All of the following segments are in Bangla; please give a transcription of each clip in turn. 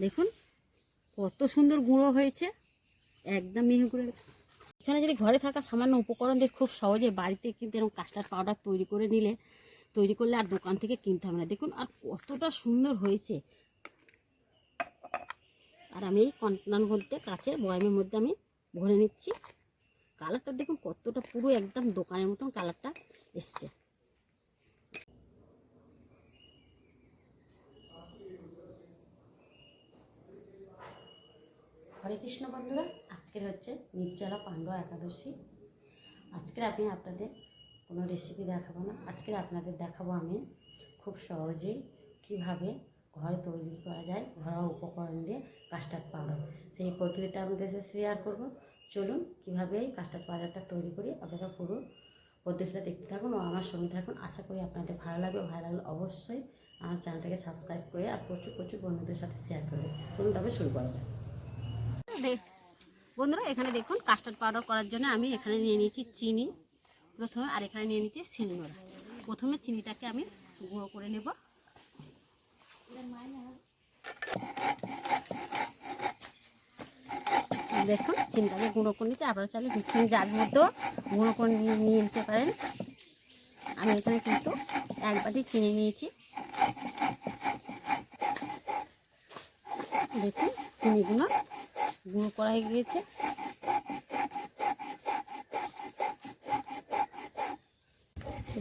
দেখুন কত সুন্দর গুঁড়ো হয়েছে, একদম মিহি করে। এখানে যদি ঘরে থাকা সামান্য উপকরণ দিয়ে খুব সহজে বাড়িতে কিন্তু এরকম কাস্টার্ড পাউডার তৈরি করলে আর দোকান থেকে কিনতে হবে না। দেখুন আর কতটা সুন্দর হয়েছে। আর আমি এই কন্টেনার মধ্যে কাচের বয়ামের মধ্যে আমি ভরে নিচ্ছি। কালারটা দেখুন কতটা পুরো একদম দোকানের মতন কালারটা এসছে। হরে কৃষ্ণ বন্ধুরা, আজকের হচ্ছে নির্জলা পাণ্ডা একাদশী। আজকের আমি আপনাদের কোনো রেসিপি দেখাবো না, আজকের আপনাদের দেখাবো আমি খুব সহজেই কিভাবে ঘরে তৈরি করা যায় ঘরোয়া উপকরণ দিয়ে কাস্টার্ড পাউডার। সেই পদ্ধতিটা আপনাদের সাথে শেয়ার করব। চলুন কীভাবে এই কাস্টার্ড পাউডারটা তৈরি করি, আপনারা পুরো পদ্ধতিটা দেখতে থাকুন ও আমার সঙ্গে থাকুন। আশা করি আপনাদের ভালো লাগবে। ভালো লাগলে অবশ্যই আমার চ্যানেলটাকে সাবস্ক্রাইব করে আর প্রচুর বন্ধুদের সাথে শেয়ার করবে। চলুন তবে শুরু করা যায়। বন্ধুরা এখানে দেখুন কাস্টার্ড পাউডার করার জন্য আমি এখানে নিয়ে নিয়েছি চিনি প্রথমে, আর এখানে নিয়ে নিয়েছি শিলনোড়া। প্রথমে চিনিটাকে আমি গুঁড়ো করে নেব। দেখুন চিনিটাকে গুঁড়ো করে নিচ্ছি। আপনারা চাইলে মিক্সিং জারের মধ্যেও গুঁড়ো করে নিয়ে নিতে পারেন। আমি এখানে কিন্তু এক বাটি চিনি নিয়েছি। দেখুন চিনিগুলো গুঁড়ো করা হয়ে গিয়েছে।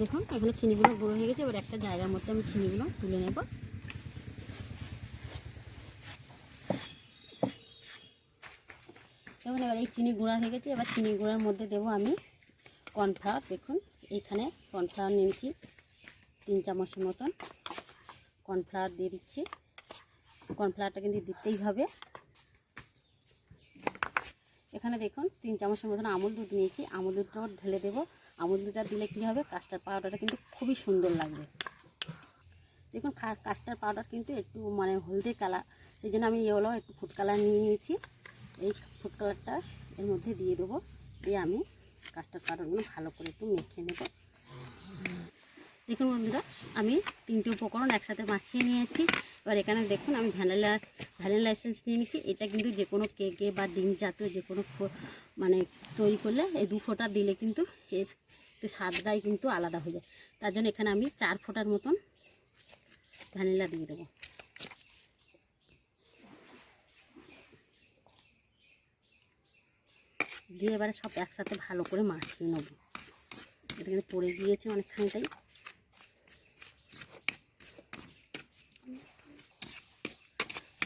দেখুন এখানে চিনিগুলো গুঁড়ো হয়ে গেছে। এবার একটা জায়গার মধ্যে আমি চিনিগুলো তুলে নেব। দেখুন এবার এই চিনি গুঁড়া হয়ে গেছে। এবার চিনি গুঁড়ার মধ্যে দেবো আমি কর্নফ্লাওয়ার। দেখুন এইখানে কর্নফ্লাওয়ার নিয়েছি 3 চামচের মতন কর্নফ্লাওয়ার দিয়ে দিচ্ছি। কর্নফ্লাওয়ারটা কিন্তু দিতেই হবে। এখানে দেখুন 3 চামচের মতন আমুল দুধ নিয়েছি। আমুল দুধটাও ঢেলে দেবো। আমুল দুধটা দিলে কী হবে, কাস্টার্ড পাউডারটা কিন্তু খুবই সুন্দর লাগবে। দেখুন কাস্টার্ড পাউডার কিন্তু একটু মানে হলদে কালার, সেই জন্য আমি ইয়েলো একটু ফুড কালার নিয়ে নিয়েছি। এই ফুড কালারটা এর মধ্যে দিয়ে দেবো। দিয়ে আমি কাস্টার্ড পাউডারগুলো ভালো করে একটু মেখে নেব। দেখুন বন্ধুরা আমি 3টে উপকরণ একসাথে মাখিয়ে নিয়েছি। এবার এখানে দেখুন আমি ভ্যানিলা এসেন্স নিয়ে নিচ্ছি। এটা কিন্তু যে কোনো কেকে বা ডিম জাতীয় যে কোনো মানে তৈরি করলে এই 2 ফোঁটা দিলে কিন্তু এর স্বাদটাই কিন্তু আলাদা হয়ে যায়। তার জন্য এখানে আমি 4 ফোঁটার মতন ভ্যানিলা দিয়ে দেবো। দিয়ে এবারে সব একসাথে ভালো করে মাখিয়ে নেব। এটা কিন্তু পড়ে গিয়েছে অনেকখানিটাই।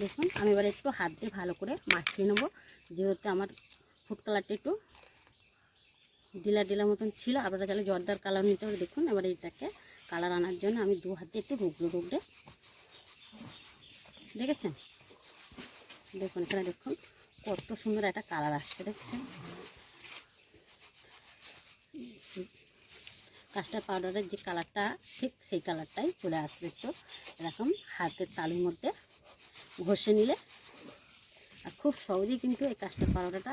দেখুন আমি এবারে একটু হাত দিয়ে ভালো করে মাখিয়ে নেব। যেহেতু আমার ফুড কালারটা একটু ডিলা মতন ছিল, আপনারা চাইলে জর্দার কালার নিতে হবে। দেখুন এবার এটাকে কালার আনার জন্য আমি 2 হাত দিয়ে একটু রুগড়ে দেখেছেন। দেখুন এখানে দেখুন কত সুন্দর একটা কালার আসছে। দেখছেন কাস্টার্ড পাউডারের যে কালারটা ঠিক সেই কালারটাই চলে আসবে। একটু এরকম হাতের তালুর মধ্যে ঘষে নিলে আর খুব সহজেই কিন্তু এই কাস্টার্ড পাউডারটা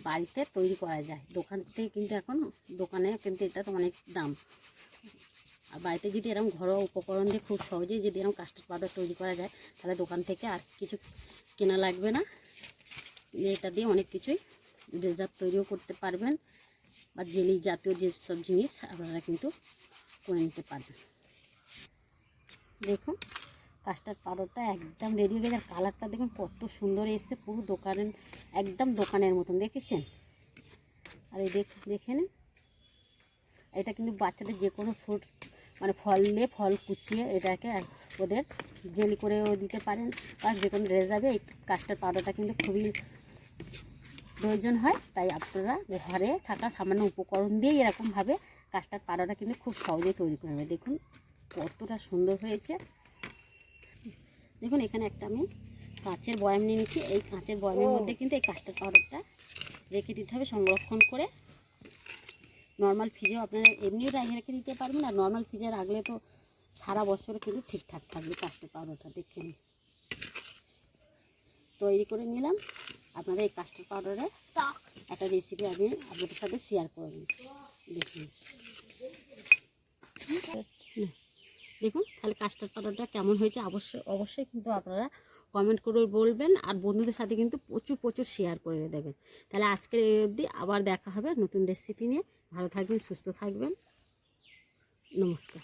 বাড়িতে তৈরি করা যায়। দোকান থেকে কিন্তু এখন দোকানে কিন্তু এটা তো অনেক দাম। আর বাড়িতে যদি এরকম ঘরোয়া উপকরণ দিয়ে খুব সহজেই যদি এরকম কাস্টার্ড পাউডার তৈরি করা যায়, তাহলে দোকান থেকে আর কিছু কেনা লাগবে না। এটা দিয়ে অনেক কিছুই ডেজার্ট তৈরিও করতে পারবেন বা জেলি জাতীয় যেসব জিনিস আপনারা কিন্তু করে নিতে পারবেন। দেখুন কাস্টার্ড পাউডারটা একদম রেডি হয়ে গেছে। আর কালারটা দেখুন কত সুন্দর এসছে, পুরো একদম দোকানের মতন, দেখেছেন। আর এই দেখে নিন, এটা কিন্তু বাচ্চাদের যে কোনো ফ্রুট মানে ফল কুচিয়ে এটাকে ওদের জেলি করেও দিতে পারেন বা যে কোনো ডেজার্টে এই কাস্টার্ড পাউডারটা কিন্তু খুবই প্রয়োজন হয়। তাই আপনারা ঘরে থাকা সামান্য উপকরণ দিয়েই এরকমভাবে কাস্টার্ড পাউডারটা কিন্তু খুব সহজেই তৈরি করে নেবে। দেখুন কতটা সুন্দর হয়েছে। দেখুন এখানে একটা আমি কাঁচের বয়াম নিয়ে নিচ্ছি। এই কাঁচের বয়ামের মধ্যে কিন্তু এই কাস্টার্ড পাউডারটা রেখে দিতে হবে সংরক্ষণ করে। নর্মাল ফ্রিজেও আপনারা এমনিও রেখে দিতে পারবেন, আর নর্মাল ফ্রিজে রাখলে তো সারা বছর কিন্তু ঠিকঠাক থাকবে। কাস্টার্ড পাউডারটা দেখে নিন তৈরি করে নিলাম। আপনারা এই কাস্টার্ড পাউডারের একটা রেসিপি আমি আপনাদের সাথে শেয়ার করবেন। দেখুন দেখুন তাহলে কাস্টার্ড পাউডারটা কেমন হয়েছে অবশ্যই কিন্তু আপনারা কমেন্ট করে বলবেন, আর বন্ধুদের সাথে কিন্তু প্রচুর শেয়ার করে দেবেন। তাহলে আজকের এই অবধি, আবার দেখা হবে নতুন রেসিপি নিয়ে। ভালো থাকবেন, সুস্থ থাকবেন, নমস্কার।